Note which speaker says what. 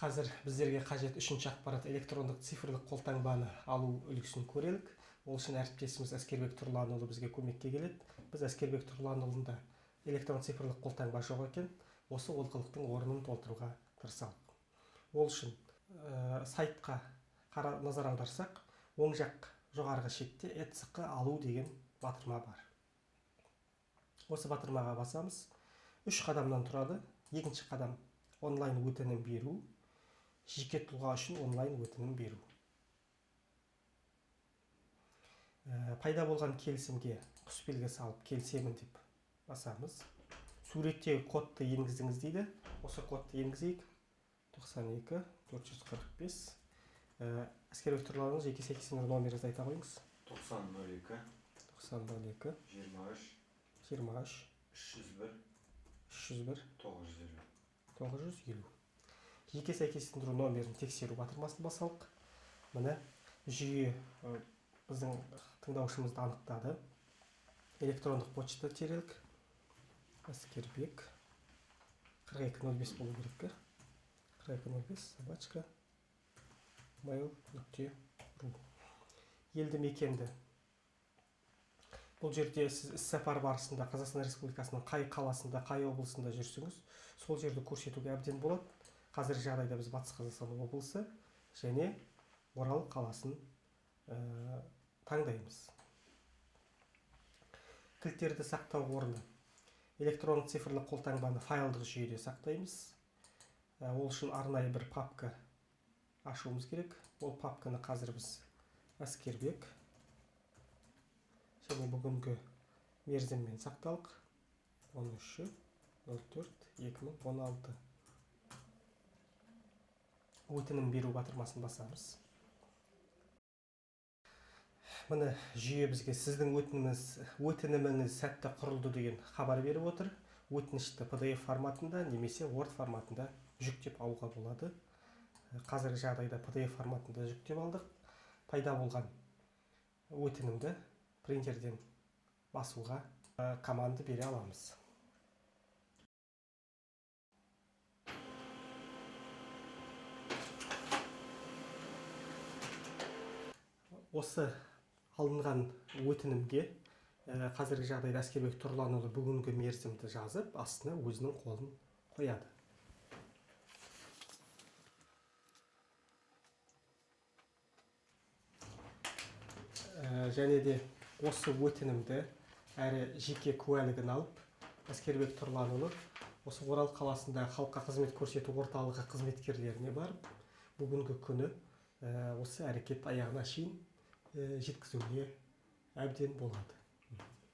Speaker 1: Қазір біздерге қажет үшінші ақпарат электрондық цифрлық қолтаңбаны алу үлгісін көрелік. Ол үшін әріптесіміз Әскербек Тұрланұлы бізге көмекке келеді. Біз Әскербек Тұрланұлында электрон цифрлық қолтаңба жоқ екен, осы олқылықтың орнын толтыруға тырысалық. Ол үшін сайтқа назар аударсақ, оң жақ жоғарғы шетте ETSQ алу деген батырма бар. Осы батырмаға басамыз. 3 қадамнан тұрады. Екінші қадам онлайн өтінім беру. Жеке тұлға үшін онлайн өтінім беру. Пайда болған келісімге құсбелгі салып келісемін деп басамыз. Суреттегі кодты енгіздіңіз дейді. Осы кодты енгізейік. 92 445. Әскербек Тұрланұлы жеке сәйкестендіру номеріңізді айта қойыңыз.
Speaker 2: 9002
Speaker 1: 93 23
Speaker 2: 301
Speaker 1: 301
Speaker 2: 950.
Speaker 1: Жеке сәйкестендіру номерін тексеру батырмасын басалық. Міне жүйе біздің тыңдаушымызды анықтады. Электрондық почта терелік. Әскербек 4205 болу керек. 4205 собачка mail.ru. Елді мекенді. Бұл жерде сіз іс-сапар барысында Қазақстан Республикасының қай қаласында, қай облысында жүрсіңіз, сол жерді көрсетуге әбден болады. Қазіргі жағдайда біз Батыс Қазақстан облысы және Орал қаласын таңдаймыз. Кілттерді сақтау орны. Электронды цифрлық қолтаңбаны файлдық жүйеде сақтаймыз. Ол үшін арнайы бір папка ашуымыз керек. Ол папканы қазір біз Әскербек және бүгінгі мерзіммен сақталық. 13.04.2016. Өтінім беру батырмасын басамыз. Міне жүйе бізге сіздің өтініміңіз сәтті құрылды деген хабар беріп отыр. Өтінішті PDF форматында немесе Word форматында жүктеп алуға болады. Қазіргі жағдайда PDF форматында жүктеп алдық. Пайда болған өтінімді принтерден басуға команда бере аламыз. Осы алынған өтінімге қазіргі жағдайда Әскербек Тұрланұлы бүгінгі мерзімді жазып, астына өзінің қолын қояды. Және де осы өтінімді әрі жеке куәлігін алып, Әскербек Тұрланұлы осы Орал қаласында халыққа қызмет көрсету орталығы қызметкерлеріне барып, бүгінгі күні осы әрекет аяғына шейін жеткізуге әбден болады.